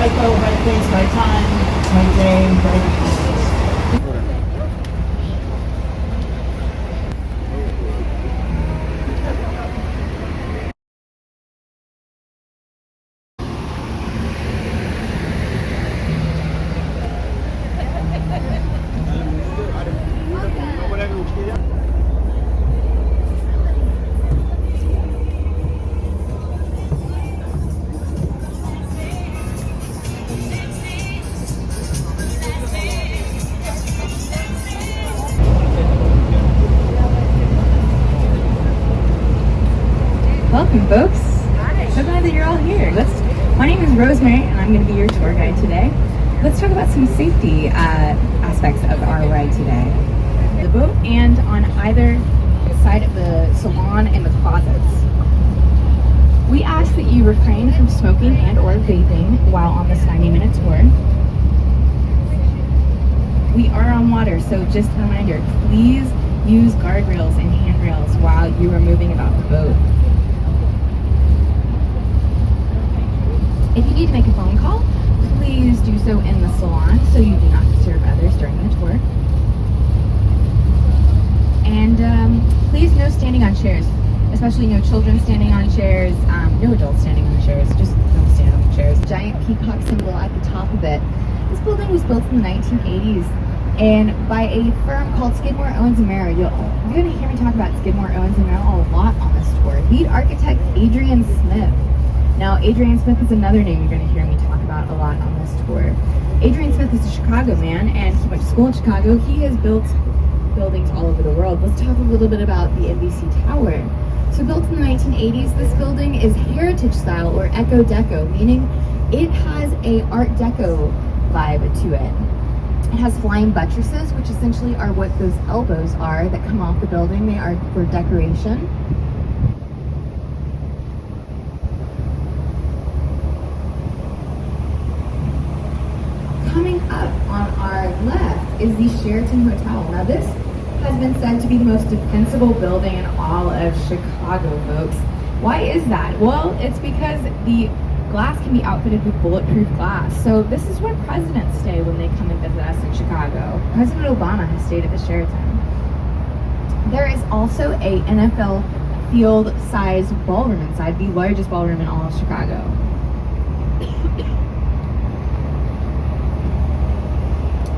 right boat, right place, right time, right day, right place. Welcome, folks. Hi. So glad that you're all here. My name is Rosemary, and I'm going to be your tour guide today. Let's talk about some safety aspects of our ride today. The boat and on either side of the salon and the closets. We ask that you refrain from smoking and or vaping while on this 90-minute tour. We are on water, so just a reminder, please use guardrails and handrails while you are moving about the boat. If you need to make a phone call, please do so in the salon so you do not disturb others during the tour. And please no standing on chairs, especially no children standing on chairs, no adults standing on chairs, just don't stand on chairs. Giant peacock symbol at the top of it. This building was built in the 1980s and by a firm called Skidmore, Owings & Merrill. You're going to hear me talk about Skidmore, Owings & Merrill a lot on this tour. Lead architect Adrian Smith. Now, Adrian Smith is another name you're going to hear me talk about a lot on this tour. Adrian Smith is a Chicago man, and he went to school in Chicago. He has built buildings all over the world. Let's talk a little bit about the NBC Tower. So built in the 1980s, this building is heritage style or Eco Deco, meaning it has a Art Deco vibe to it. It has flying buttresses, which essentially are what those elbows are that come off the building. They are for decoration. Coming up on our left is the Sheraton Hotel. Now this has been said to be the most defensible building in all of Chicago, folks. Why is that? Well, it's because the glass can be outfitted with bulletproof glass. So this is where presidents stay when they come and visit us in Chicago. President Obama has stayed at the Sheraton. There is also a NFL field-sized ballroom inside, the largest ballroom in all of Chicago.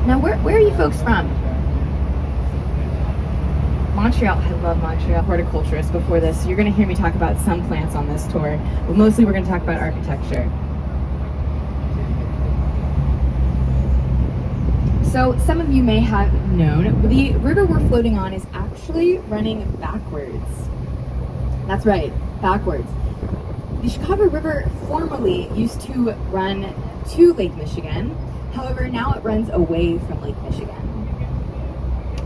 Now, where are you folks from? Montreal. I love Montreal. Horticulturist before this, so you're going to hear me talk about some plants on this tour, but mostly we're going to talk about architecture. So some of you may have known, the river we're floating on is actually running backwards. That's right, backwards. The Chicago River formerly used to run to Lake Michigan. However, now it runs away from Lake Michigan.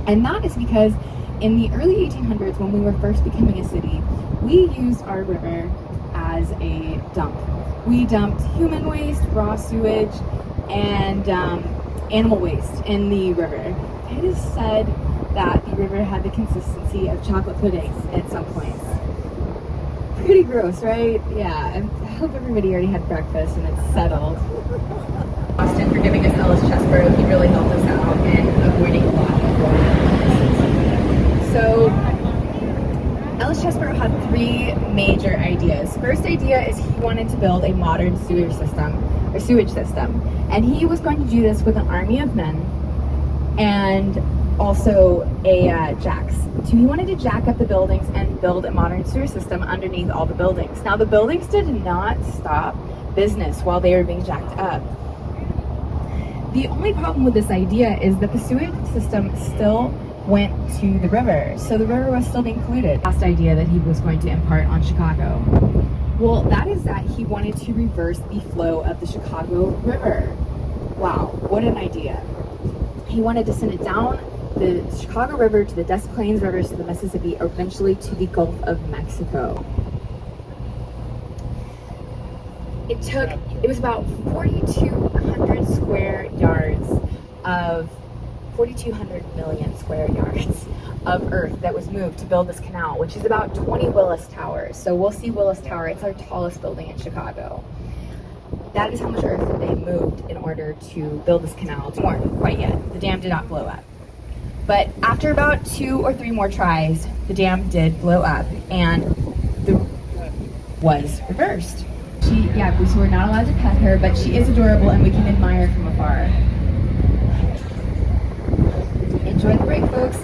And that is because in the early 1800s, when we were first becoming a city, we used our river as a dump. We dumped human waste, raw sewage, and animal waste in the river. It is said that the river had the consistency of chocolate pudding at some points. Pretty gross, right? Yeah, I hope everybody already had breakfast and it's settled. Austin for giving us Ellis Chesborough. He really helped us out in avoiding a lot of water. So Ellis Chesborough had three major ideas. First idea is he wanted to build a modern sewage system, and he was going to do this with an army of men and also a jacks. So he wanted to jack up the buildings and build a modern sewer system underneath all the buildings. Now the buildings did not stop business while they were being jacked up. The only problem with this idea is that the sewage system still went to the river, so the river was still being polluted. Last idea that he was going to impart on Chicago. Well, that is that he wanted to reverse the flow of the Chicago River. Wow, what an idea. He wanted to send it down the Chicago River to the Des Plaines River to the Mississippi, eventually to the Gulf of Mexico. It was about 4,200 square yards of 4,200 million square yards of earth that was moved to build this canal, which is about 20 Willis Towers. So we'll see Willis Tower. It's our tallest building in Chicago. That is how much earth they moved in order to build this canal. It's more, quite yet. The dam did not blow up. But after about 2 or 3 more tries, the dam did blow up and the was reversed. So we're not allowed to pet her, but she is adorable and we can admire her from afar. Enjoy the break, folks.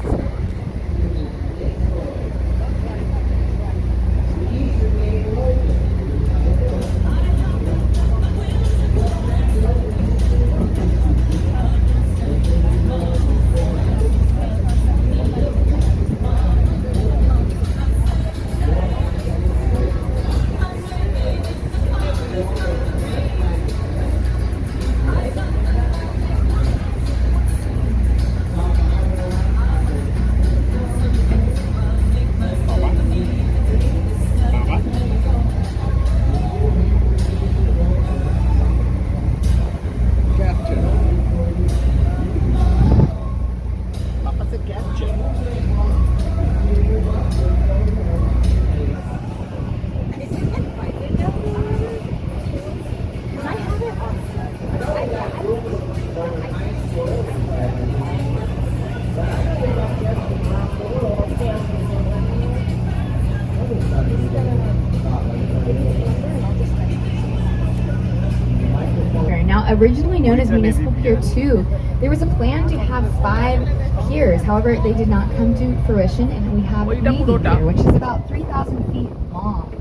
Originally known as Municipal Pier 2, there was a plan to have 5 piers. However, they did not come to fruition, and we have Navy Pier, which is about 3,000 feet long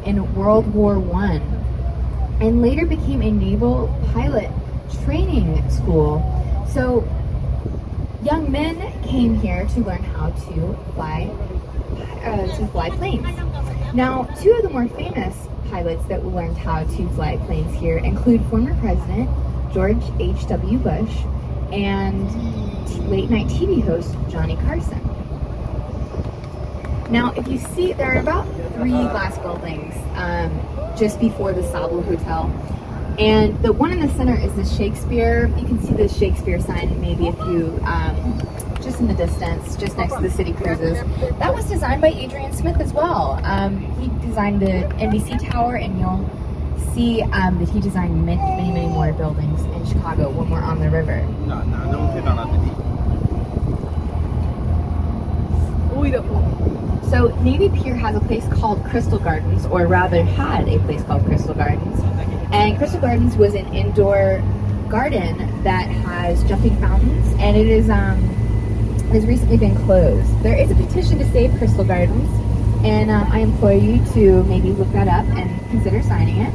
in World War I, and later became a naval pilot training school. So young men came here to learn how to fly planes. Now, 2 of the more famous pilots that learned how to fly planes here include former President George H.W. Bush and late night TV host Johnny Carson. Now, if you see, there are about 3 glass buildings just before the Sable Hotel, and the one in the center is the Shakespeare. You can see the Shakespeare sign maybe if you just in the distance, just next to the city cruises. That was designed by Adrian Smith as well. He designed the NBC Tower, and you'll see that he designed many more buildings in Chicago when we're on the river. So Navy Pier has a place called Crystal Gardens, or rather had a place called Crystal Gardens. And Crystal Gardens was an indoor garden that has jumping fountains, and it is has recently been closed. There is a petition to save Crystal Gardens, and I implore you to maybe look that up and consider signing it.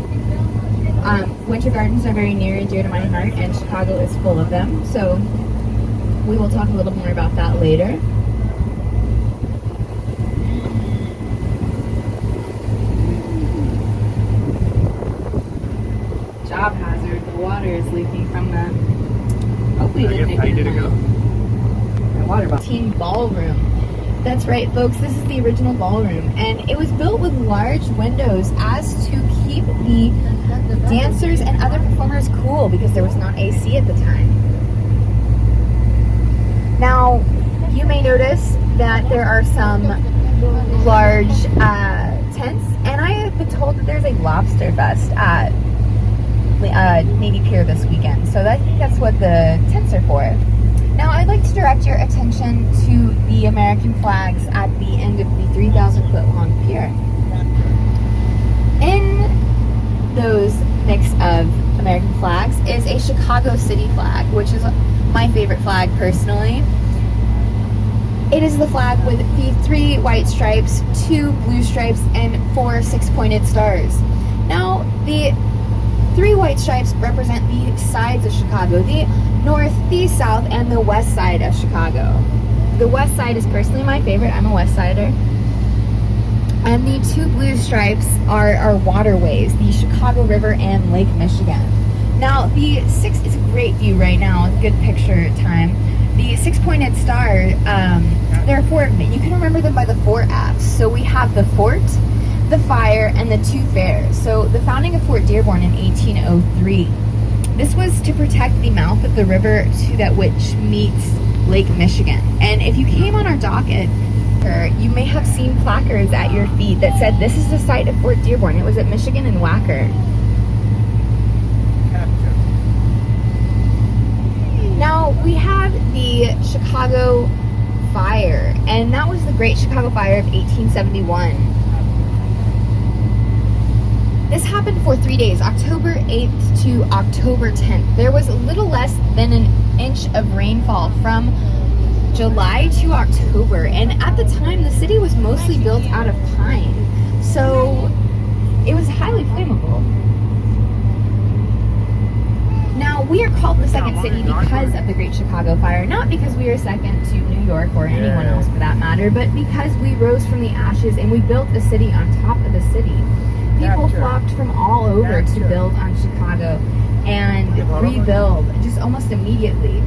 Winter gardens are very near and dear to my heart, and Chicago is full of them, so we will talk a little more about that later. Job hazard, the water is leaking from the... Hopefully it didn't go. Team ballroom. That's right, folks, this is the original ballroom, and it was built with large windows as to keep the dancers and other performers cool because there was not AC at the time. Now, you may notice that there are some large tents, and I have been told that there's a lobster fest at Navy Pier this weekend, so I think that's what the tents are for. Now, I'd like to direct your attention to the American flags at the end of the 3,000-foot long pier. In those mix of American flags is a Chicago City flag, which is my favorite flag personally. It is the flag with the 3 white stripes, 2 blue stripes, and 4 6-pointed stars. Now, the 3 white stripes represent the sides of Chicago, the north, the south, and the west side of Chicago. The west side is personally my favorite. I'm a west sider. And the 2 blue stripes are waterways, the Chicago River and Lake Michigan. Now, the 6 is a great view right now, good picture time. The 6-pointed star, there are 4 of them. You can remember them by the 4 F's. So we have the fort, the fire, and the 2 fairs. So the founding of Fort Dearborn in 1803. This was to protect the mouth of the river that which meets Lake Michigan. And if you came on our docket, you may have seen placards at your feet that said this is the site of Fort Dearborn. It was at Michigan and Wacker. the Chicago Fire, and that was the Great Chicago Fire of 1871. This happened for 3 days, October 8th to October 10th. There was a little less than an inch of rainfall from July to October, and at the time the city was mostly built out of pine, so it was highly flammable. Now, we are called the second city because of the Great Chicago Fire, not because we are second to New York or anyone else for that matter, but because we rose from the ashes and we built a city on top of a city. People flocked from all over to build on Chicago and rebuild just almost immediately.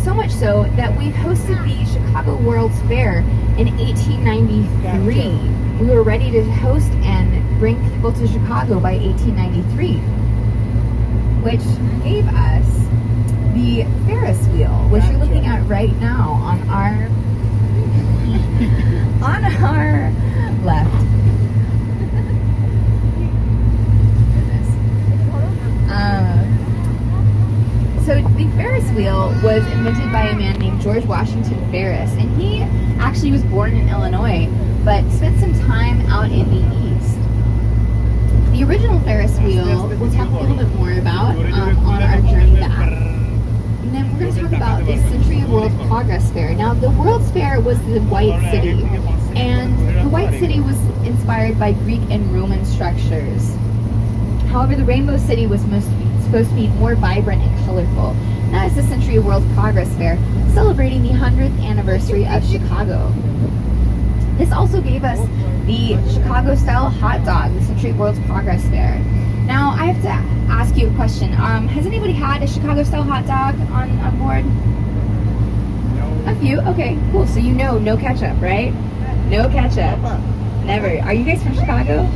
So much so that we hosted the Chicago World's Fair in 1893. We were ready to host and bring people to Chicago by 1893, which gave us the Ferris wheel, which you're looking at right now on our left. So the Ferris wheel was invented by a man named George Washington Ferris, and he actually was born in Illinois, but spent some time out in the East. The original Ferris wheel we'll talk a little bit more about on our journey back. And then we're going to talk about the Century of World Progress Fair. Now, the World's Fair was the White City, and the White City was inspired by Greek and Roman structures. However, the Rainbow City was supposed to be more vibrant and colorful. And that is the Century of World Progress Fair, celebrating the 100th anniversary of Chicago. This also gave us the Chicago-style hot dog, the Century of World's Progress Fair. Now, I have to ask you a question. Has anybody had a Chicago-style hot dog on board? A few? Okay, cool. So you know no ketchup, right? No ketchup. Never. Are you guys from Chicago?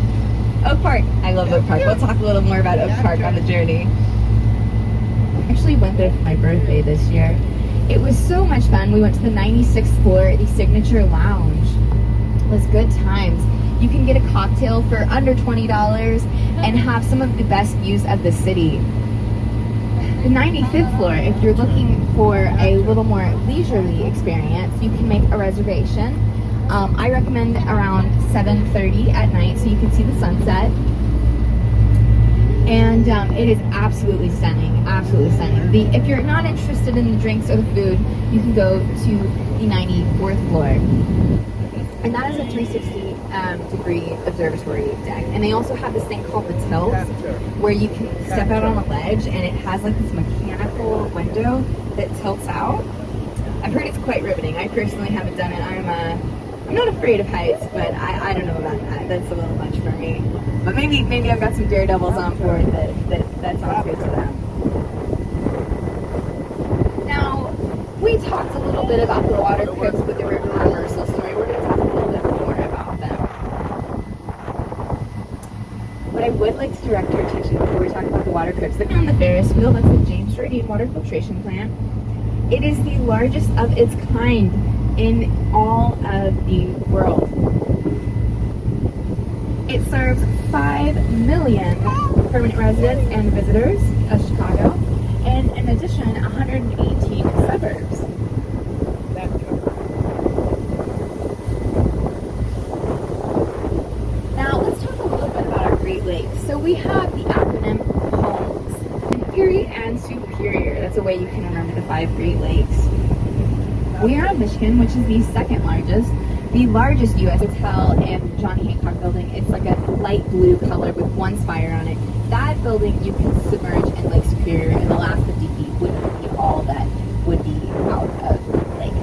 Oak Park. I love Oak Park. We'll talk a little more about Oak Park on the journey. I actually went there for my birthday this year. It was so much fun. We went to the 96th floor, the Signature Lounge. It was good times. You can get a cocktail for under $20 and have some of the best views of the city. The 95th floor, if you're looking for a little more leisurely experience, you can make a reservation. I recommend around 7:30 at night so you can see the sunset. And it is absolutely stunning, absolutely stunning. If you're not interested in the drinks or the food, you can go to the 94th floor. And that is a 360-degree observatory deck. And they also have this thing called the tilt, where you can step out on a ledge and it has like this mechanical window that tilts out. I've heard it's quite riveting. I personally haven't done it. I'm not afraid of heights, but I don't know about that. That's a little much for me. But maybe I've got some daredevils on board that sounds good to them. Now, we talked a little bit about the water cribs with the river reversal story. We're going to talk a little bit more about them. But I would like to direct your attention before we talk about the water cribs. Look on the Ferris wheel. That's the James Meridian Water Filtration Plant. It is the largest of its kind in all of the world. It serves 5 million permanent residents and visitors of Chicago, and in addition, 118 suburbs. Now, let's talk a little bit about our Great Lakes. So we have the acronym HOMES, Erie and Superior. That's a way you can remember the 5 Great Lakes. We are in Michigan, which is the second largest. The largest U.S. hotel in John Hancock building, it's like a light blue color with one spire on it. That building you can submerge in Lake Superior, and the last 50 feet would be all that would be out of the lake.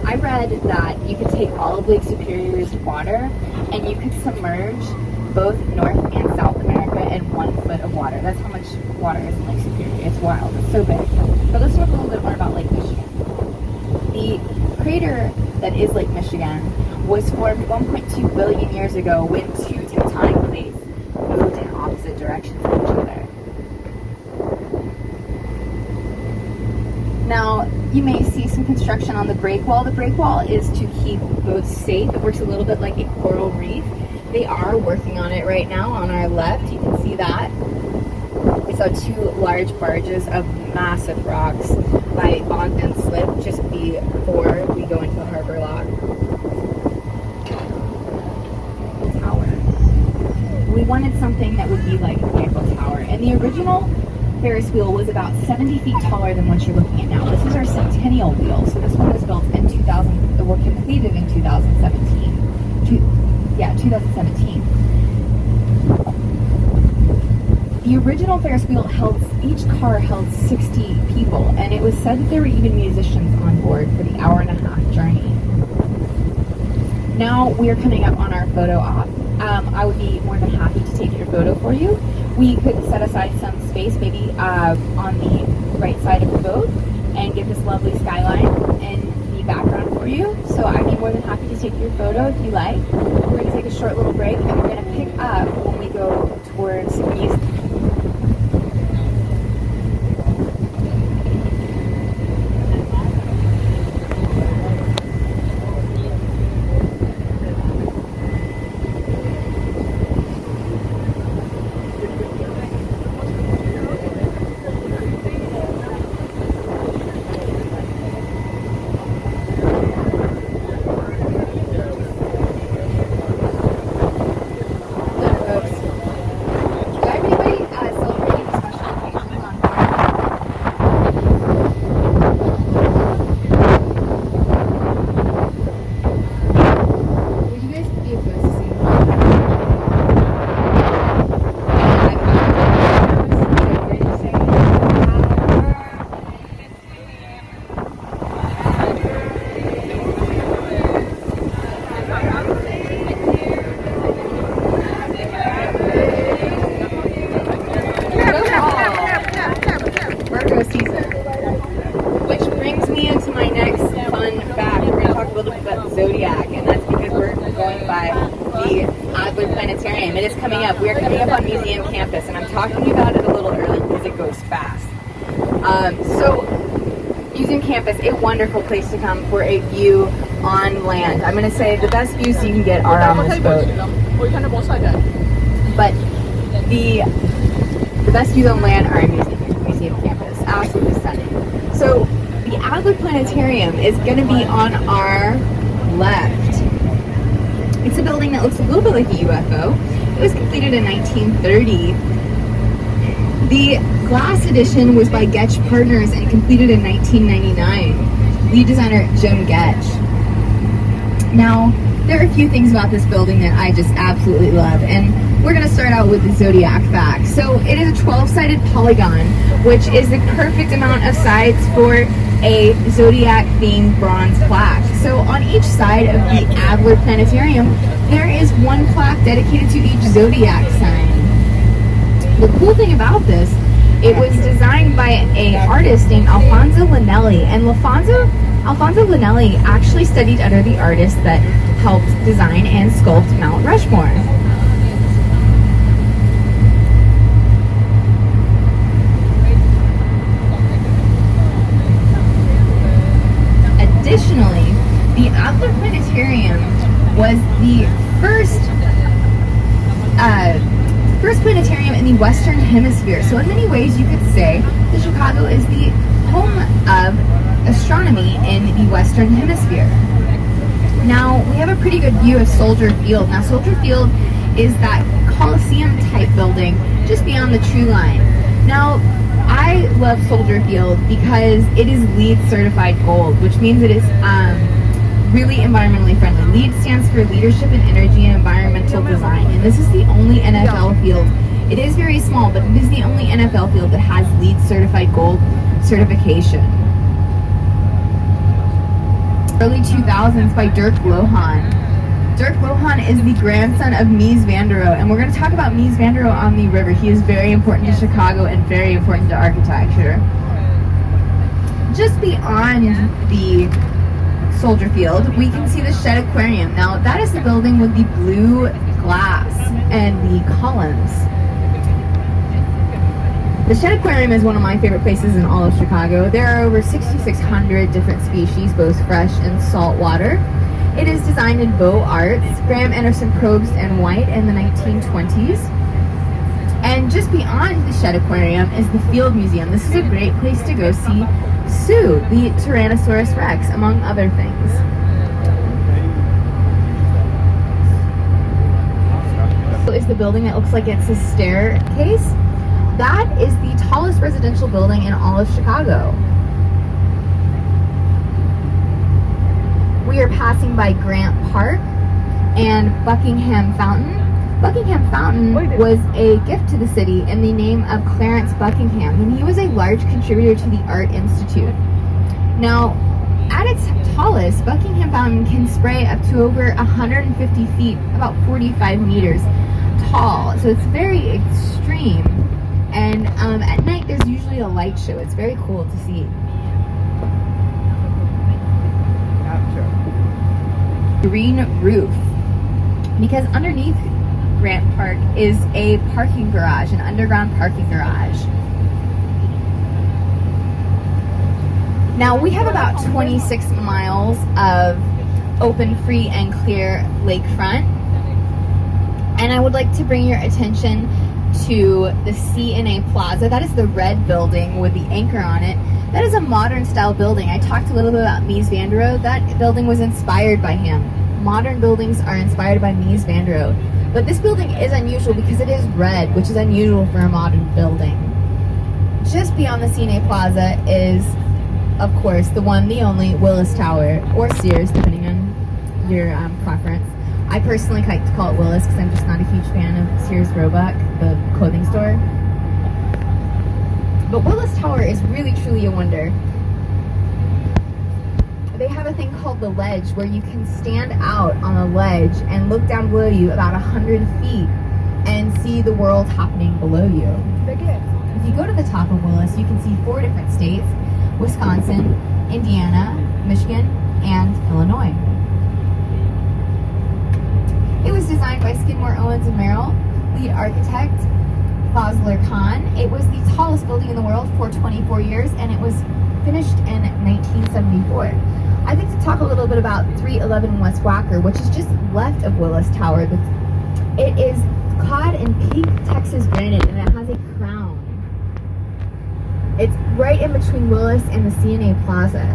I read that you could take all of Lake Superior's water and you could submerge both North and South America in 1 foot of water. That's how much water is in Lake Superior. It's wild. It's so big. But let's talk a little bit more about Lake Michigan. The crater that is Lake Michigan was formed 1.2 billion years ago when 2 tectonic plates moved in opposite directions from each other. Now, you may see some construction on the break wall. The break wall is to keep boats safe. It works a little bit like a coral reef. They are working on it right now on our left. You can see that. It's So 2 large barges of massive rocks by Ogden Slip just before we go into the harbor lock. Tower. We wanted something that would be like the Eiffel Tower. And the original Ferris wheel was about 70 feet taller than what you're looking at now. This is our Centennial wheel. So this one was built in 2000, or completed in 2017. 2017. The original Ferris wheel each car held 60 people, and it was said that there were even musicians on board for the 1.5-hour journey. Now we are coming up on our photo op. I would be more than happy to take your photo for you. We could set aside some space, maybe on the right side of the boat, and get this lovely skyline in the background for you. So I'd be more than happy to take your photo if you like. We're going to take a short little break, and we're going to pick up when we go towards Mies. It is coming up. We are coming up on museum campus, and I'm talking about it a little early because it goes fast. So, museum campus, a wonderful place to come for a view on land. I'm going to say the best views you can get are on this boat. But the best views on land are in museum campus. Absolutely stunning. So, the Adler Planetarium is going to be on our left. It's a building that looks a little bit like a UFO. It was completed in 1930. The glass edition was by Getch Partners and completed in 1999. Lead designer Jim Getch. Now, there are a few things about this building that I just absolutely love, and we're going to start out with the zodiac fact. So it is a 12-sided polygon, which is the perfect amount of sides for a zodiac-themed bronze plaque. So on each side of the Adler Planetarium, there is one plaque dedicated to each zodiac sign. The cool thing about this, it was designed by an artist named Alfonso Linelli, and Alfonso Linelli actually studied under the artist that helped design and sculpt Mount Rushmore. Additionally, the Adler Planetarium was the first planetarium in the Western Hemisphere. So in many ways, you could say that Chicago is the home of astronomy in the Western Hemisphere. Now, we have a pretty good view of Soldier Field. Now, Soldier Field is that Coliseum-type building just beyond the true line. Now, I love Soldier Field because it is LEED certified gold, which means it is really environmentally friendly. LEED stands for Leadership in Energy and Environmental Design, and this is the only NFL field. It is very small, but it is the only NFL field that has LEED certified gold certification. Early 2000s by Dirk Lohan. Dirk Lohan is the grandson of Mies van der Rohe, and we're going to talk about Mies van der Rohe on the river. He is very important to Chicago and very important to architecture. Just beyond the Soldier Field, we can see the Shed Aquarium. Now, that is the building with the blue glass and the columns. The Shed Aquarium is one of my favorite places in all of Chicago. There are over 6,600 different species, both fresh and salt water. It is designed in Beaux Arts, Graham Anderson Probst and White in the 1920s. And just beyond the Shed Aquarium is the Field Museum. This is a great place to go see Sue, the Tyrannosaurus Rex, among other things. Is the building that looks like it's a staircase. That is the tallest residential building in all of Chicago. We are passing by Grant Park and Buckingham Fountain. Buckingham Fountain was a gift to the city in the name of Clarence Buckingham, and he was a large contributor to the Art Institute. Now, at its tallest, Buckingham Fountain can spray up to over 150 feet, about 45 meters tall, so it's very extreme. And at night, there's usually a light show. It's very cool to see. Green roof, because underneath Grant Park is a parking garage, an underground parking garage. Now we have about 26 miles of open, free, and clear lakefront, and I would like to bring your attention to the C&A Plaza. That is the red building with the anchor on it. That is a modern style building. I talked a little bit about Mies van der Rohe. That building was inspired by him. Modern buildings are inspired by Mies van der Rohe. But this building is unusual because it is red, which is unusual for a modern building. Just beyond the C&A Plaza is, of course, the one, the only, Willis Tower, or Sears, depending on your preference. I personally like to call it Willis because I'm just not a huge fan of Sears Roebuck, the clothing store. But Willis Tower is really, truly a wonder. They have a thing called the ledge where you can stand out on a ledge and look down below you about 100 feet and see the world happening below you. If you go to the top of Willis, you can see 4 different states: Wisconsin, Indiana, Michigan, and Illinois. It was designed by Skidmore, Owens & Merrill, lead architect Fazler Khan. It was the tallest building in the world for 24 years, and it was finished in 1974. I'd like to talk a little bit about 311 West Wacker, which is just left of Willis Tower. It is clad in pink Texas granite, and it has a crown. It's right in between Willis and the C&A Plaza.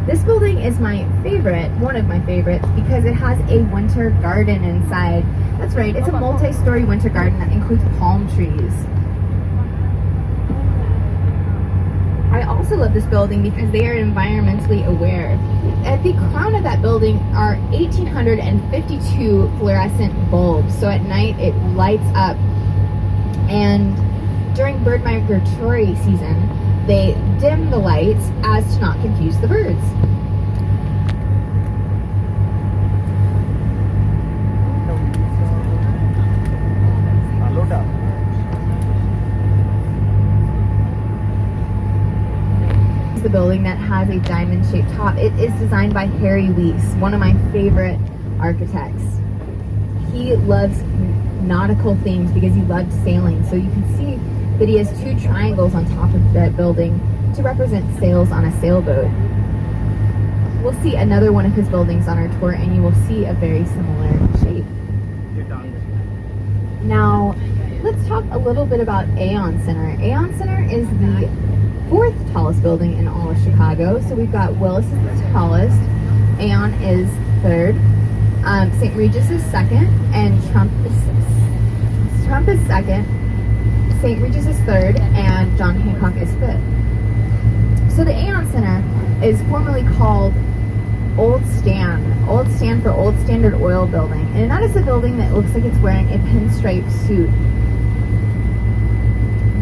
This building is my favorite, one of my favorites, because it has a winter garden inside. That's right, it's a multi-story winter garden that includes palm trees. I also love this building because they are environmentally aware. At the crown of that building are 1,852 fluorescent bulbs, so at night it lights up. And during bird migratory season, they dim the lights as to not confuse the birds. The building that has a diamond-shaped top. It is designed by Harry Weiss, one of my favorite architects. He loves nautical themes because he loved sailing. So you can see that he has 2 triangles on top of that building to represent sails on a sailboat. We'll see another one of his buildings on our tour, and you will see a very similar shape. Now, let's talk a little bit about Aon Center. Aon Center is the 4th tallest building in all of Chicago. So we've got Willis is the tallest, Aon is 3rd, St. Regis is 2nd, and Trump is 2nd, St. Regis is 3rd, and John Hancock is 5th. So the Aon Center is formerly called Old Stand for Old Standard Oil Building, and that is a building that looks like it's wearing a pinstripe suit.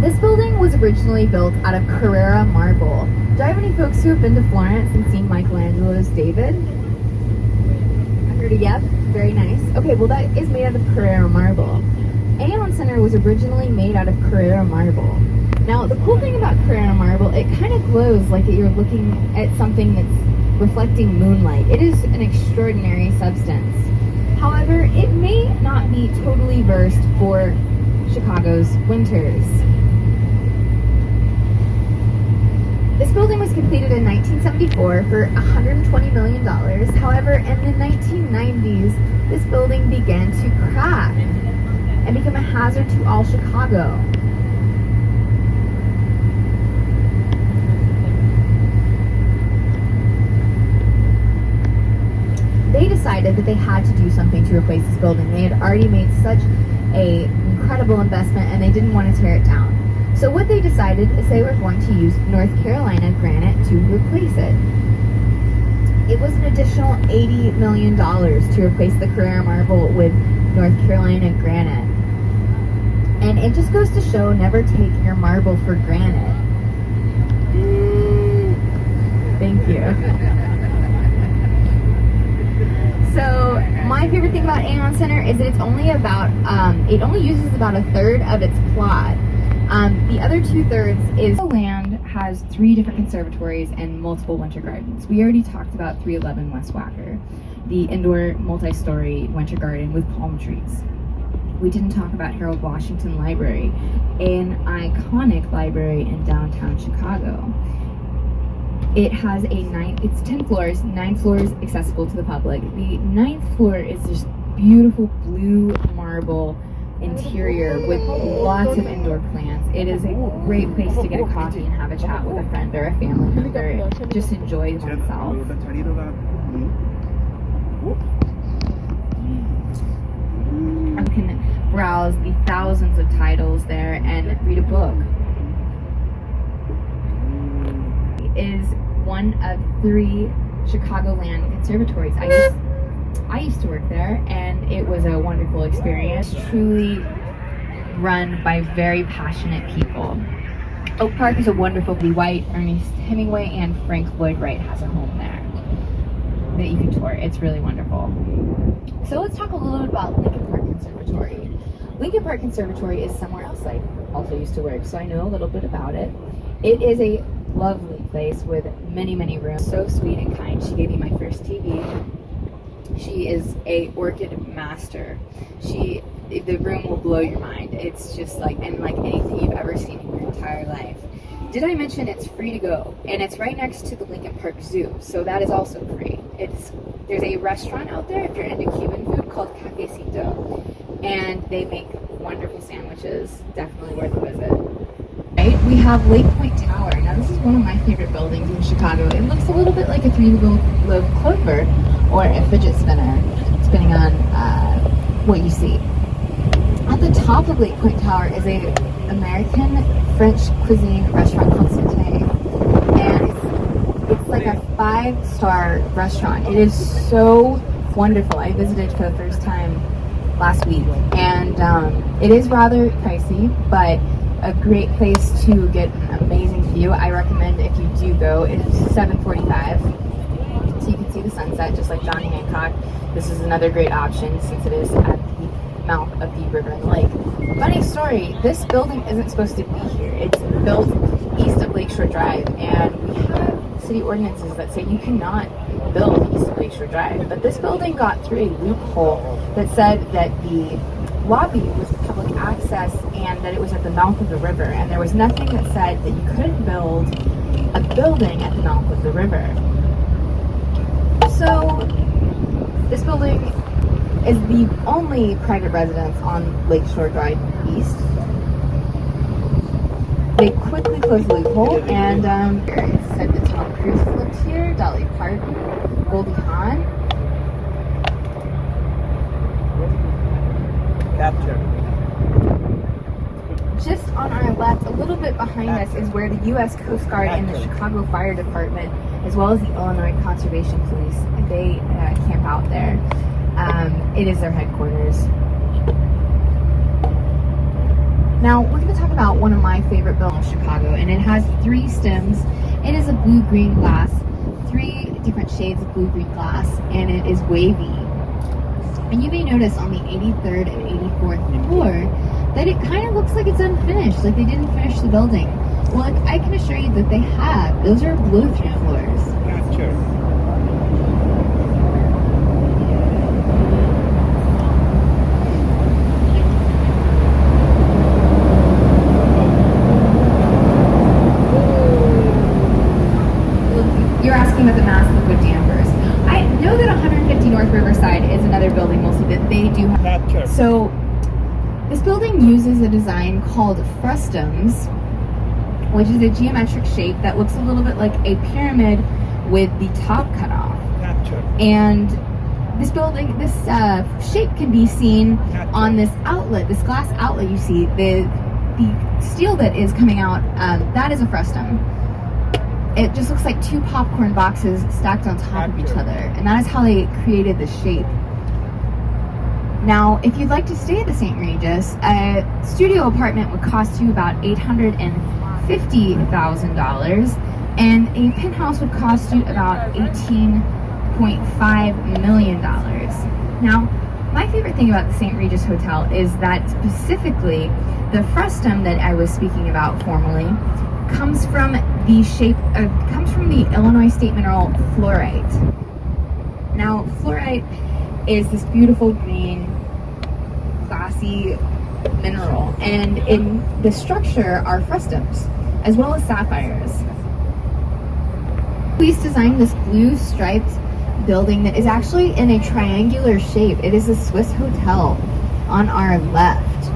This building was originally built out of Carrara marble. Do I have any folks who have been to Florence and seen Michelangelo's David? I heard a yep, very nice. Okay, well that is made out of Carrara marble. Aon Center was originally made out of Carrara marble. Now the cool thing about Carrara marble, it kind of glows like you're looking at something that's reflecting moonlight. It is an extraordinary substance. However, it may not be totally versed for Chicago's winters. This building was completed in 1974 for $120 million. However, in the 1990s, this building began to crack. and become a hazard to all Chicago. They decided that they had to do something to replace this building. They had already made such a incredible investment and they didn't want to tear it down. So what they decided is they were going to use North Carolina granite to replace it. It was an additional $80 million to replace the Carrara marble with North Carolina granite. And it just goes to show, never take your marble for granted. Thank you. So my favorite thing about Aon Center is that it's only about, it only uses about a third of its plot. The other 2/3 is the land has 3 different conservatories and multiple winter gardens. We already talked about 311 West Wacker, the indoor multi-story winter garden with palm trees. We didn't talk about Harold Washington Library, an iconic library in downtown Chicago. It has it's 10 floors, 9 floors accessible to the public. The 9th floor is this beautiful blue marble interior with lots of indoor plants. It is a great place to get coffee and have a chat with a friend or a family member. Just enjoy oneself. You can browse the thousands of titles there and read a book. It is one of 3 Chicagoland conservatories. I used to work there and it was a wonderful experience. Truly run by very passionate people. Oak Park is a wonderful White, Ernest Hemingway, and Frank Lloyd Wright has a home there that you can tour. It's really wonderful. So let's talk a little bit about Lincoln Park Conservatory. Lincoln Park Conservatory is somewhere else I also used to work, so I know a little bit about it. It is a lovely place with many, many rooms. So sweet and kind. She gave me my first TV. She is a orchid master. The room will blow your mind. It's just unlike anything you've ever seen in your entire life. Did I mention it's free to go? And it's right next to the Lincoln Park Zoo, so that is also free. There's a restaurant out there if you're into Cuban food called Cafecito, and they make wonderful sandwiches. Definitely worth a visit. Right? We have Lake Point Tower. Now this is one of my favorite buildings in Chicago. It looks a little bit like a 3-loaf clover or a fidget spinner, depending on what you see. At the top of Lake Point Tower is a American French cuisine restaurant called Sauté, and it's like a 5-star restaurant. It is so wonderful. I visited for the first time last week, and it is rather pricey, but a great place to get an amazing view. I recommend if you do go, it's 7:45, so you can see the sunset just like John Hancock. This is another great option since it is at the mouth of the river and the lake. Funny story, this building isn't supposed to be here. It's built east of Lakeshore Drive, and we have city ordinances that say you cannot build east of Lakeshore Drive, but this building got through a loophole that said that the lobby was public access and that it was at the mouth of the river, and there was nothing that said that you couldn't build a building at the mouth of the river. So this building is the only private residence on Lakeshore Drive East. They quickly closed the loophole, and it said that Tom Cruise lived here, Dolly Parton, Goldie Hawn. Capture. Just on our left, a little bit behind us, is where the U.S. Coast Guard and the Chicago Fire Department, as well as the Illinois Conservation Police, they camp out there. It is their headquarters. Now, we're going to talk about one of my favorite buildings in Chicago, and it has 3 stems. It is a blue-green glass, 3 different shades of blue-green glass, and it is wavy. And you may notice on the 83rd and 84th floor that it kind of looks like it's unfinished, like they didn't finish the building. Well, I can assure you that they have. Those are blow-through floors. Capture. You're asking about the mass liquid dampers. I know that 150 North Riverside is another building mostly that they do have. Capture. So this design called frustums, which is a geometric shape that looks a little bit like a pyramid with the top cut off. And this building, this shape can be seen on this outlet, this glass outlet you see. The steel that is coming out, that is a frustum. It just looks like two popcorn boxes stacked on top of each other, and that is how they created the shape. Now, if you'd like to stay at the St. Regis, a studio apartment would cost you about $850,000, and a penthouse would cost you about $18.5 million. Now, my favorite thing about the St. Regis Hotel is that specifically the frustum that I was speaking about formerly comes from the Illinois State mineral fluorite. Now, fluorite is this beautiful green, classy mineral, and in the structure are frustums, as well as sapphires. Mies designed this blue striped building that is actually in a triangular shape. It is a Swiss hotel on our left.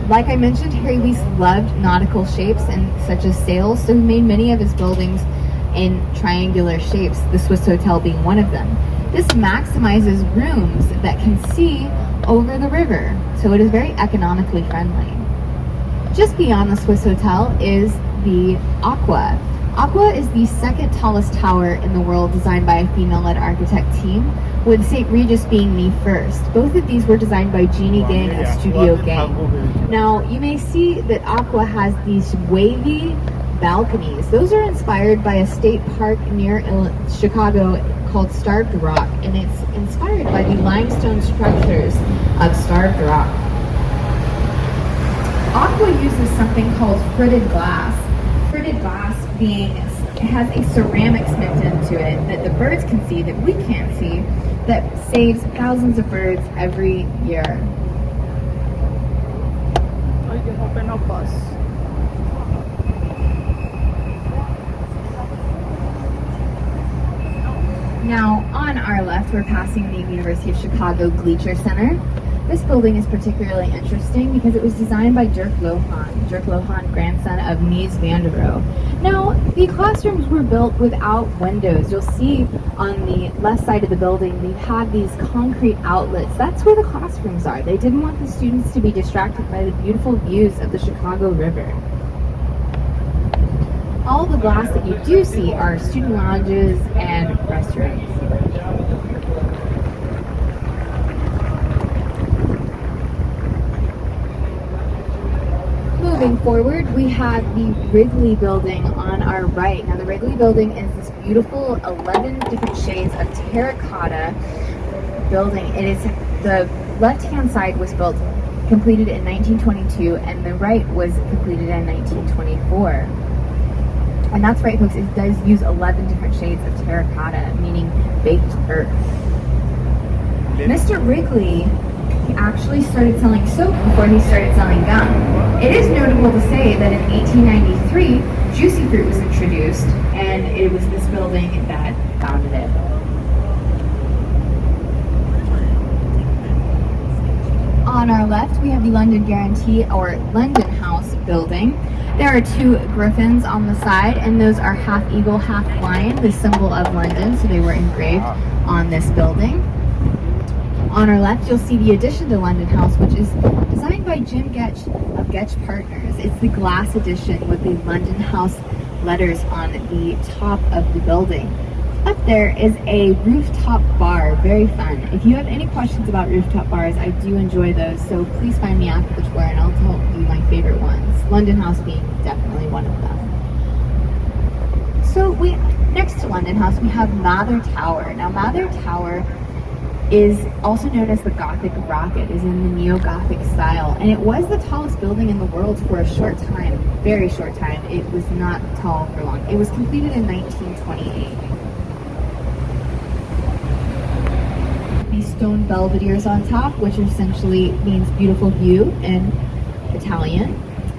Like I mentioned, Harry Mies loved nautical shapes and such as sails, so he made many of his buildings in triangular shapes, the Swiss hotel being one of them. This maximizes rooms that can see over the river, so it is very economically friendly. Just beyond the Swiss hotel is the Aqua. Aqua is the second tallest tower in the world designed by a female-led architect team, with St. Regis being the first. Both of these were designed by Jeannie Gang of Studio Gang. Now, you may see that Aqua has these wavy balconies. Those are inspired by a state park near Chicago called Starved Rock, and it's inspired by the limestone structures of Starved Rock. Aqua uses something called fritted glass. Fritted glass has a ceramics mixed into it that the birds can see, that we can't see, that saves thousands of birds every year. I can open up us. Now, on our left, we're passing the University of Chicago Gleacher Center. This building is particularly interesting because it was designed by Dirk Lohan, grandson of Mies van der Rohe. Now, the classrooms were built without windows. You'll see on the left side of the building, they have these concrete outlets. That's where the classrooms are. They didn't want the students to be distracted by the beautiful views of the Chicago River. All the glass that you do see are student lounges and restaurants. Moving forward, we have the Wrigley building on our right. Now, the Wrigley building is this beautiful 11 different shades of terracotta building. It is, the left-hand side was completed in 1922, and the right was completed in 1924. And that's right, folks, it does use 11 different shades of terracotta, meaning baked earth. Mr. Wrigley actually started selling soap before he started selling gum. It is notable to say that in 1893, Juicy Fruit was introduced, and it was this building that founded it. On our left, we have the London Guarantee, or London House building. There are two griffins on the side, and those are half eagle, half lion, the symbol of London, so they were engraved on this building. On our left, you'll see the addition to London House, which is designed by Jim Getch of Getch Partners. It's the glass edition with the London House letters on the top of the building. Up there is a rooftop bar, very fun. If you have any questions about rooftop bars, I do enjoy those, so please find me after the tour and I'll tell you my favorite ones. London House being definitely one of them. So next to London House, we have Mather Tower. Now, Mather Tower is also known as the Gothic Rocket, is in the neo-Gothic style, and it was the tallest building in the world for a short time, very short time. It was not tall for long. It was completed in 1928. These stone belvederes on top, which essentially means beautiful view in Italian,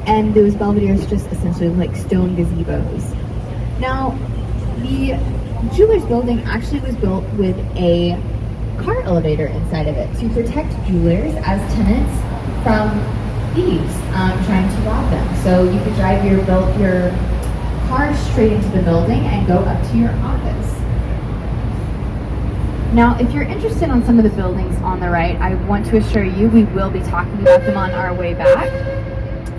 and those belvederes just essentially like stone gazebos. Now, the jeweler's building actually was built with a car elevator inside of it to protect jewelers as tenants from thieves trying to rob them. So you could drive your car straight into the building and go up to your office. Now, if you're interested on some of the buildings on the right, I want to assure you we will be talking about them on our way back.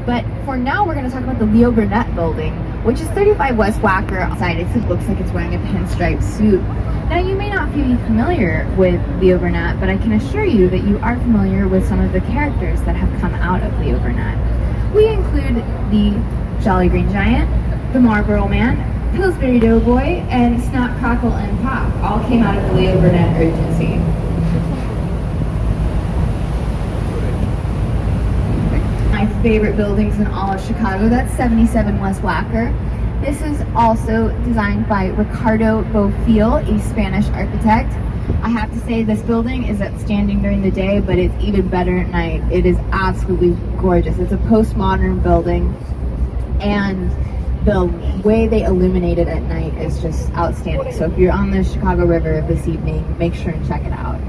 But for now, we're going to talk about the Leo Burnett building, which is 35 West Wacker outside. It looks like it's wearing a pinstripe suit. Now, you may not be familiar with Leo Burnett, but I can assure you that you are familiar with some of the characters that have come out of Leo Burnett. We include the Jolly Green Giant, the Marlboro Man, Pillsbury Doughboy, and Snap, Crackle, and Pop all came out of the Leo Burnett Agency. My favorite buildings in all of Chicago, that's 77 West Wacker. This is also designed by Ricardo Bofill, a Spanish architect. I have to say this building is outstanding during the day, but it's even better at night. It is absolutely gorgeous. It's a postmodern building, and the way they illuminate it at night is just outstanding. So if you're on the Chicago River this evening, make sure and check it out.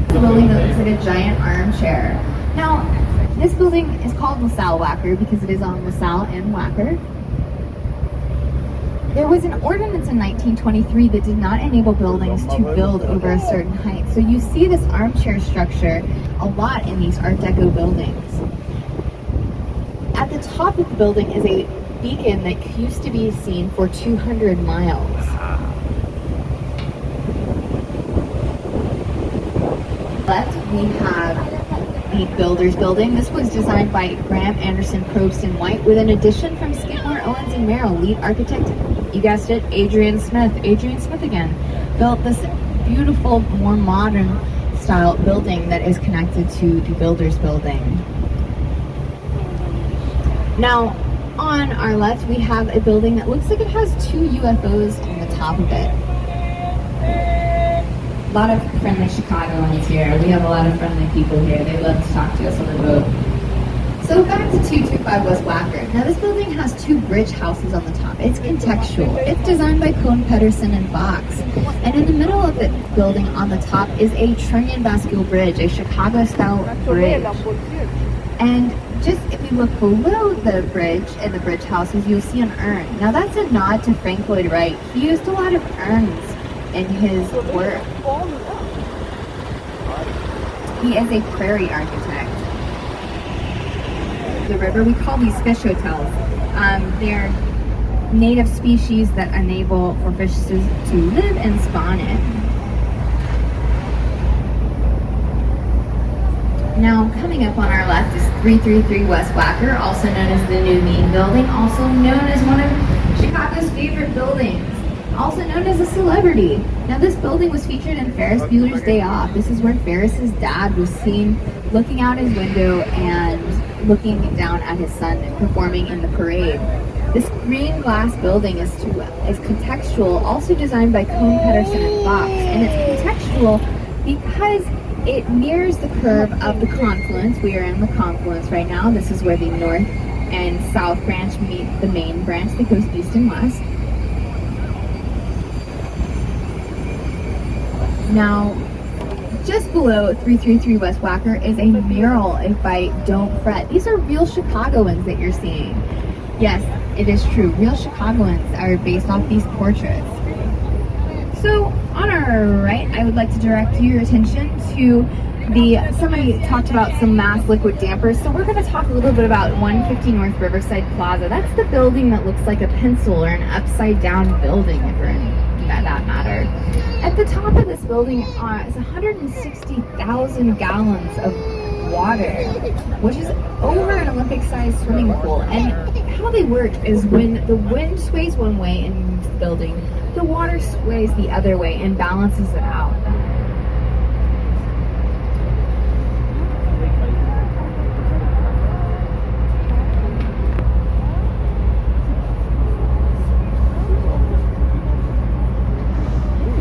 It's a building that looks like a giant armchair. Now, this building is called LaSalle Wacker because it is on LaSalle and Wacker. There was an ordinance in 1923 that did not enable buildings to build over a certain height. So you see this armchair structure a lot in these Art Deco buildings. At the top of the building is a beacon that used to be seen for 200 miles. Left, we have the Builders Building. This was designed by Graham Anderson, Probst and White, with an addition from Skidmore, Owens and Merrill. Lead architect, you guessed it, Adrian Smith. Adrian Smith again built this beautiful, more modern style building that is connected to the Builders Building. Now, on our left, we have a building that looks like it has 2 UFOs on the top of it. A lot of friendly Chicagoans here. We have a lot of friendly people here. They love to talk to us on the boat. So back to 225 West Wacker. Now this building has 2 bridge houses on the top. It's contextual. It's designed by Cohn Pedersen and Fox. And in the middle of the building on the top is a Trunnion Bascule Bridge, a Chicago-style bridge. And just if you look below the bridge and the bridge houses, you'll see an urn. Now that's a nod to Frank Lloyd Wright. He used a lot of urns in his work. He is a prairie architect. The river, we call these fish hotels. They're native species that enable for fish to live and spawn in. Now, coming up on our left is 333 West Wacker, also known as the New Mean Building, also known as one of Chicago's favorite buildings, also known as a celebrity. Now, this building was featured in Ferris Bueller's Day Off. This is where Ferris's dad was seen looking out his window and looking down at his son performing in the parade. This green glass building is contextual, also designed by Cohn Pedersen and Fox, and it's contextual because it mirrors the curve of the confluence. We are in the confluence right now. This is where the north and south branch meet the main branch that goes east and west. Now, just below 333 West Wacker is a mural by Don't Fret. These are real Chicagoans that you're seeing. Yes, it is true. Real Chicagoans are based off these portraits. So on our right, I would like to direct your attention to somebody talked about some mass liquid dampers. So we're going to talk a little bit about 150 North Riverside Plaza. That's the building that looks like a pencil or an upside down building, if we're in that matter. At the top of this building is 160,000 gallons of water, which is over an Olympic-sized swimming pool. And how they work is when the wind sways one way in the building, the water sways the other way and balances it out.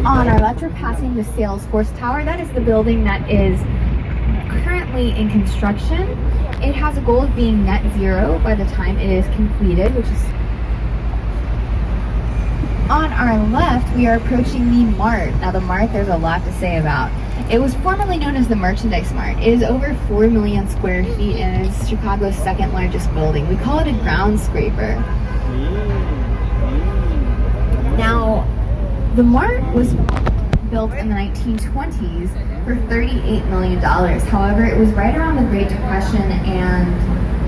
On our left, we're passing the Salesforce Tower. That is the building that is currently in construction. It has a goal of being net zero by the time it is completed, which is... On our left, we are approaching the Mart. Now the Mart, there's a lot to say about. It was formerly known as the Merchandise Mart. It is over 4 million square feet and is Chicago's second largest building. We call it a ground scraper. Now, the Mart was built in the 1920s for $38 million. However, it was right around the Great Depression, and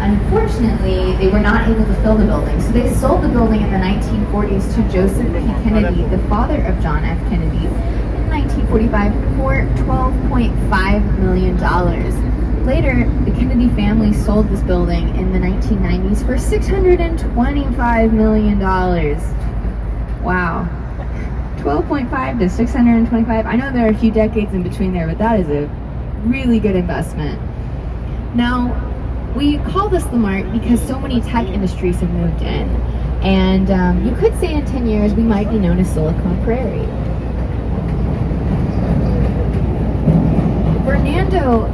unfortunately, they were not able to fill the building. So they sold the building in the 1940s to Joseph P. Kennedy, the father of John F. Kennedy, in 1945 for $12.5 million. Later, the Kennedy family sold this building in the 1990s for $625 million. Wow. 12.5 to 625. I know there are a few decades in between there, but that is a really good investment. Now, we call this the Mart because so many tech industries have moved in. And you could say in 10 years we might be known as Silicon Prairie. Fernando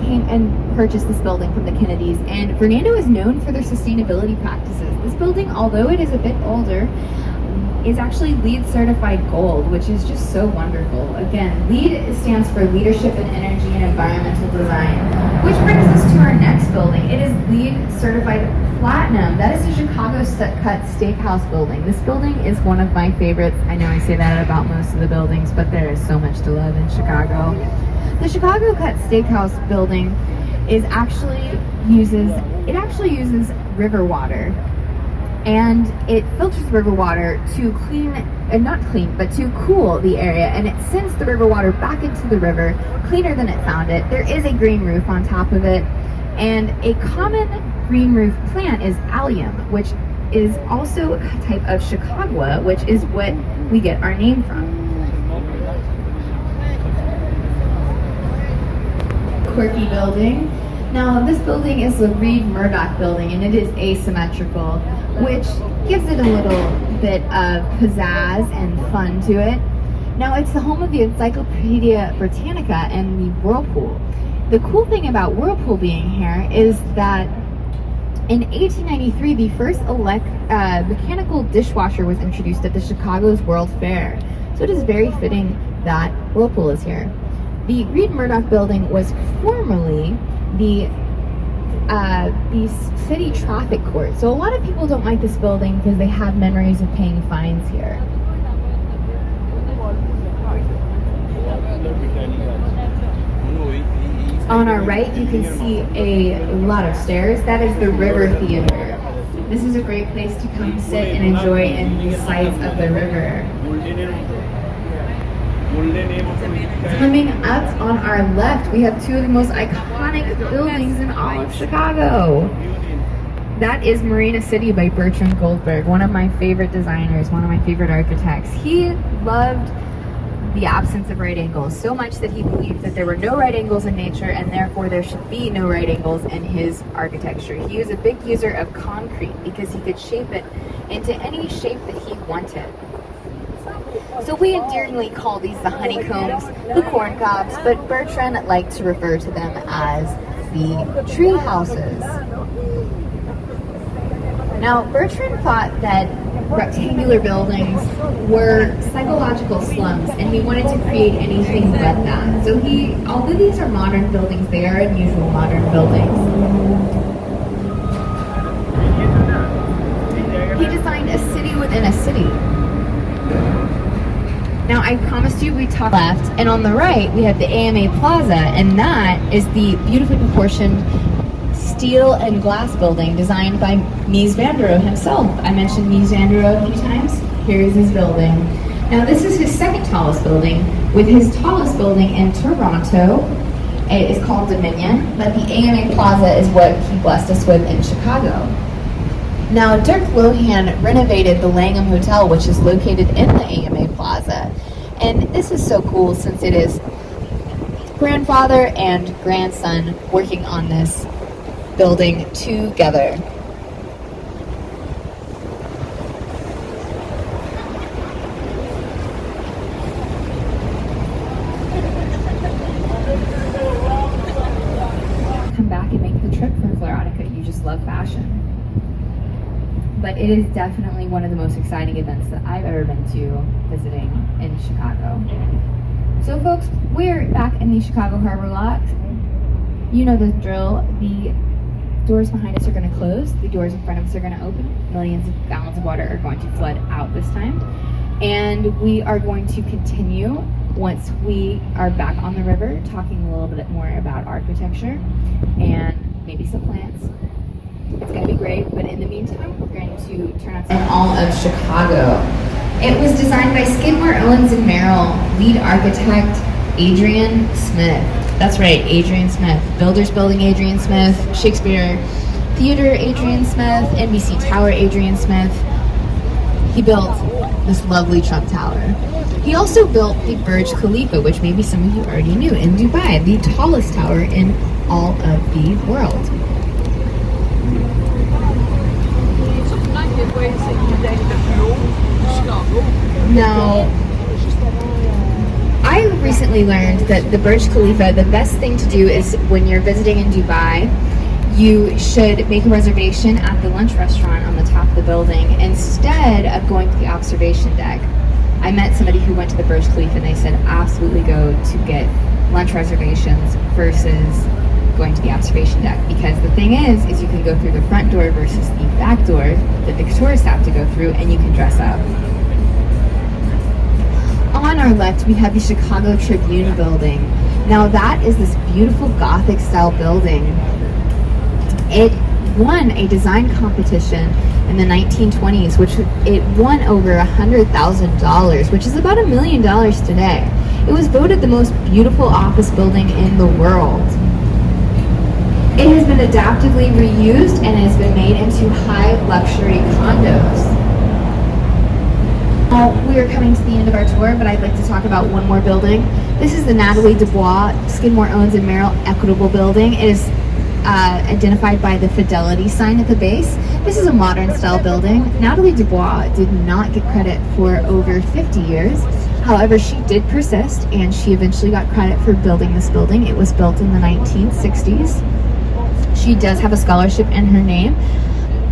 came and purchased this building from the Kennedys, and Fernando is known for their sustainability practices. This building, although it is a bit older, is actually LEED certified gold, which is just so wonderful. Again, LEED stands for Leadership in Energy and Environmental Design, which brings us to our next building. It is LEED certified platinum. That is the Chicago Cut Steakhouse building. This building is one of my favorites. I know I say that about most of the buildings, but there is so much to love in Chicago. The Chicago Cut Steakhouse building actually uses river water. And it filters river water to to cool the area, and it sends the river water back into the river cleaner than it found it. There is a green roof on top of it, and a common green roof plant is allium, which is also a type of Chicago, which is what we get our name from. Quirky building. Now, this building is the Reed Murdoch building, and it is asymmetrical, which gives it a little bit of pizzazz and fun to it. Now, it's the home of the Encyclopedia Britannica and the Whirlpool. The cool thing about Whirlpool being here is that in 1893, the first mechanical dishwasher was introduced at the Chicago's World's Fair. So it is very fitting that Whirlpool is here. The Reed Murdoch building was formerly the city traffic court. So a lot of people don't like this building because they have memories of paying fines here. On our right, you can see a lot of stairs. That is the River Theater. This is a great place to come sit and enjoy in the sights of the river. Coming up on our left, we have two of the most iconic buildings in all of Chicago. That is Marina City by Bertrand Goldberg, one of my favorite designers, one of my favorite architects. He loved the absence of right angles so much that he believed that there were no right angles in nature, and therefore there should be no right angles in his architecture. He was a big user of concrete because he could shape it into any shape that he wanted. So we endearingly call these the honeycombs, the corn cobs, but Bertrand liked to refer to them as the tree houses. Now, Bertrand thought that rectangular buildings were psychological slums, and he wanted to create anything but that. So although these are modern buildings, they are unusual modern buildings. He designed a city within a city. Now, I promised you we'd talk left, and on the right, we have the AMA Plaza, and that is the beautifully proportioned steel and glass building designed by Mies van der Rohe himself. I mentioned Mies van der Rohe a few times. Here is his building. Now, this is his second tallest building, with his tallest building in Toronto. It is called Dominion, but the AMA Plaza is what he blessed us with in Chicago. Now, Dirk Lohan renovated the Langham Hotel, which is located in the AMA Plaza. And this is so cool since it is grandfather and grandson working on this building together. Come back and make the trip from Floridica. You just love fashion. But it is definitely one of the most exciting events that I've ever been to visiting in Chicago. So folks, we're back in the Chicago Harbor Lot. You know the drill. The doors behind us are going to close. The doors in front of us are going to open. Millions of gallons of water are going to flood out this time. And we are going to continue once we are back on the river, talking a little bit more about architecture and maybe some plants. It's going to be great, but in the meantime, we're going to turn on some all of Chicago. It was designed by Skidmore, Owens & Merrill, lead architect Adrian Smith. That's right, Adrian Smith. Builders Building Adrian Smith, Shakespeare Theater Adrian Smith, NBC Tower Adrian Smith. He built this lovely Trump Tower. He also built the Burj Khalifa, which maybe some of you already knew, in Dubai, the tallest tower in all of the world. Now, I recently learned that the Burj Khalifa, the best thing to do is when you're visiting in Dubai, you should make a reservation at the lunch restaurant on the top of the building instead of going to the observation deck. I met somebody who went to the Burj Khalifa and they said absolutely go to get lunch reservations versus going to the observation deck, because the thing is you can go through the front door versus the back door that the tourists have to go through, and you can dress up. On our left, we have the Chicago Tribune building. Now that is this beautiful Gothic style building. It won a design competition in the 1920s, which it won over $100,000, which is about $1 million today. It was voted the most beautiful office building in the world. It has been adaptively reused and has been made into high luxury condos. We are coming to the end of our tour, but I'd like to talk about one more building. This is the Natalie Dubois Skidmore, Owens & Merrill Equitable Building. It is identified by the Fidelity sign at the base. This is a modern style building. Natalie Dubois did not get credit for over 50 years. However, she did persist, and she eventually got credit for building this building. It was built in the 1960s. She does have a scholarship in her name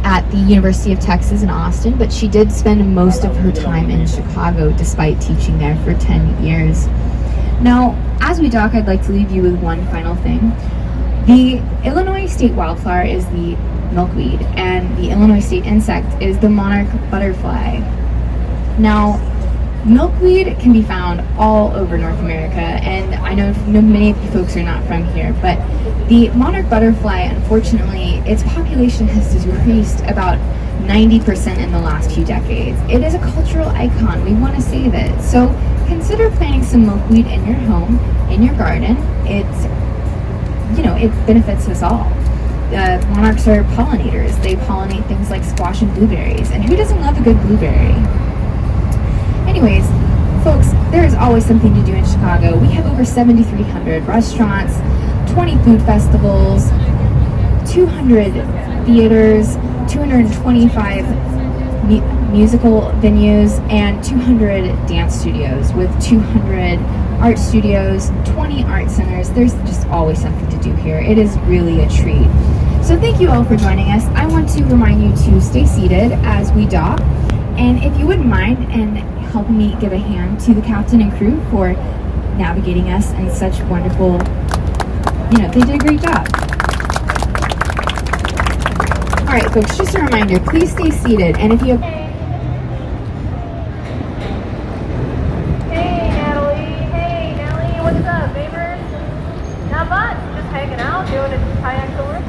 at the University of Texas in Austin, but she did spend most of her time in Chicago despite teaching there for 10 years. Now, as we dock, I'd like to leave you with one final thing. The Illinois state wildflower is the milkweed, and the Illinois state insect is the monarch butterfly. Now, milkweed can be found all over North America, and I know many of you folks are not from here, but the monarch butterfly, unfortunately, its population has decreased about 90% in the last few decades. It is a cultural icon. We want to save it. So consider planting some milkweed in your home, in your garden. It benefits us all. Monarchs are pollinators. They pollinate things like squash and blueberries. And who doesn't love a good blueberry? Anyways, folks, there is always something to do in Chicago. We have over 7,300 restaurants, 20 food festivals, 200 theaters, 225 musical venues, and 200 dance studios with 200 art studios, 20 art centers. There's just always something to do here. It is really a treat. So thank you all for joining us. I want to remind you to stay seated as we dock. And if you wouldn't mind and help me give a hand to the captain and crew for navigating us in such wonderful, they did a great job. All right, folks, just a reminder, please stay seated. And if you have... Hey, Natalie, what's up, neighbors? Not much, just hanging out, doing a kayak tour.